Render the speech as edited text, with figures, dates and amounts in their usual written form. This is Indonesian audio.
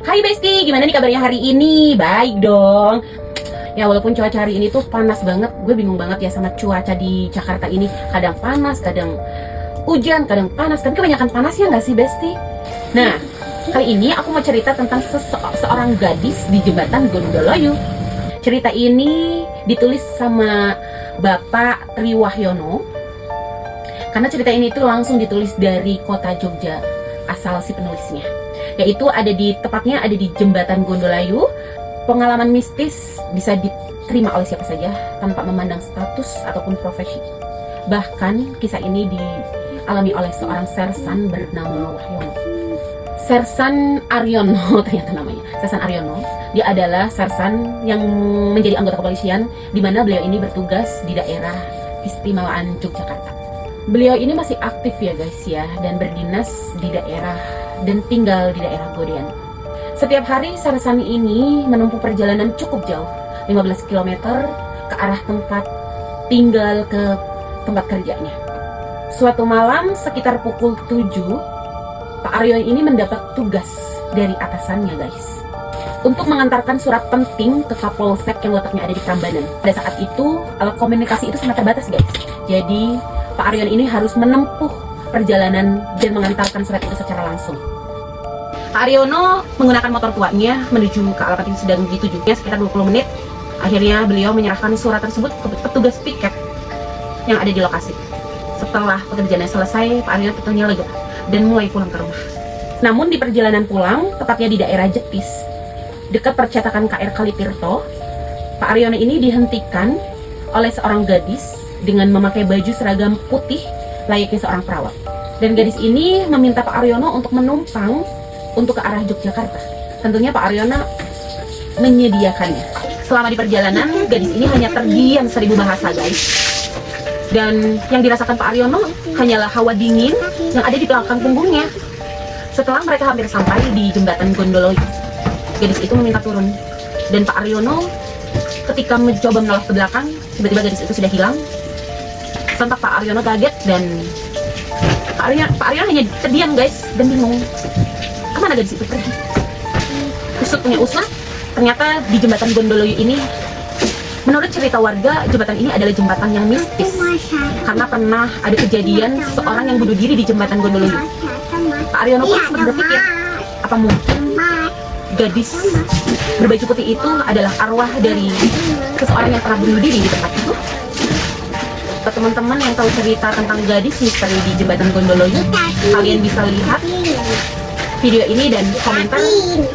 Hai Besti, gimana nih kabarnya hari ini? Baik dong. Ya walaupun cuaca hari ini tuh panas banget, gue bingung banget ya sama cuaca di Jakarta ini. Kadang panas, kadang hujan, kadang panas. Tapi kebanyakan panasnya nggak sih Besti? Nah, kali ini aku mau cerita tentang seorang gadis di jembatan Gondoloyu. Cerita ini ditulis sama Bapak Triwahyono. Karena cerita ini tuh langsung ditulis dari kota Jogja, asal si penulisnya. Yaitu tepatnya ada di jembatan Gondolayu. Pengalaman mistis bisa diterima oleh siapa saja tanpa memandang status ataupun profesi. Bahkan kisah ini dialami oleh seorang sersan bernama Wahyono. Sersan Aryono ternyata namanya. Sersan Aryono. Dia adalah sersan yang menjadi anggota kepolisian di mana beliau ini bertugas di daerah Keistimewaan Yogyakarta. Beliau ini masih aktif ya guys ya, dan berdinas di daerah dan tinggal di daerah Godean. Setiap hari sersan ini menempuh perjalanan cukup jauh, 15 km ke arah tempat tinggal ke tempat kerjanya. Suatu malam sekitar pukul 7, Pak Aryo ini mendapat tugas dari atasannya guys, untuk mengantarkan surat penting ke Kapolsek yang letaknya ada di Prambanan. Pada saat itu alat komunikasi itu sangat terbatas guys. Jadi Pak Aryo ini harus menempuh perjalanan dan mengantarkan surat itu secara langsung. Pak Aryono menggunakan motor tuanya menuju ke alamat yang sedang ditujunya sekitar 20 menit. Akhirnya beliau menyerahkan surat tersebut ke petugas piket yang ada di lokasi. Setelah pekerjaannya selesai, Pak Aryono tentunya lega dan mulai pulang ke rumah. Namun di perjalanan pulang, tepatnya di daerah Jetis, dekat percetakan KR Kalitirto, Pak Aryono ini dihentikan oleh seorang gadis dengan memakai baju seragam putih layaknya seorang perawat. Dan gadis ini meminta Pak Aryono untuk menumpang untuk ke arah Yogyakarta. Tentunya Pak Aryono menyediakannya. Selama di perjalanan, gadis ini hanya terdiam 1000 bahasa guys. Dan yang dirasakan Pak Aryono hanyalah hawa dingin yang ada di belakang punggungnya. Setelah mereka hampir sampai di jembatan Gondoloyu, gadis itu meminta turun. Dan Pak Aryono ketika mencoba menoleh ke belakang, tiba-tiba gadis itu sudah hilang. Sontak Pak Aryono kaget dan Pak Aryono hanya terdiam guys dan bingung. Kemana gadis itu pergi? Usut punya usut, ternyata di jembatan Gondoloyu ini, menurut cerita warga, jembatan ini adalah jembatan yang mistis. Karena pernah ada kejadian seorang yang bunuh diri di jembatan Gondoloyu. Pak Aryono pun sempat berpikir, apa mungkin gadis berbaju putih itu adalah arwah dari seseorang yang pernah bunuh diri di tempat itu? Buat teman-teman yang tahu cerita tentang gadis misteri di jembatan Gondoloyu, kalian bisa lihat video ini dan komentar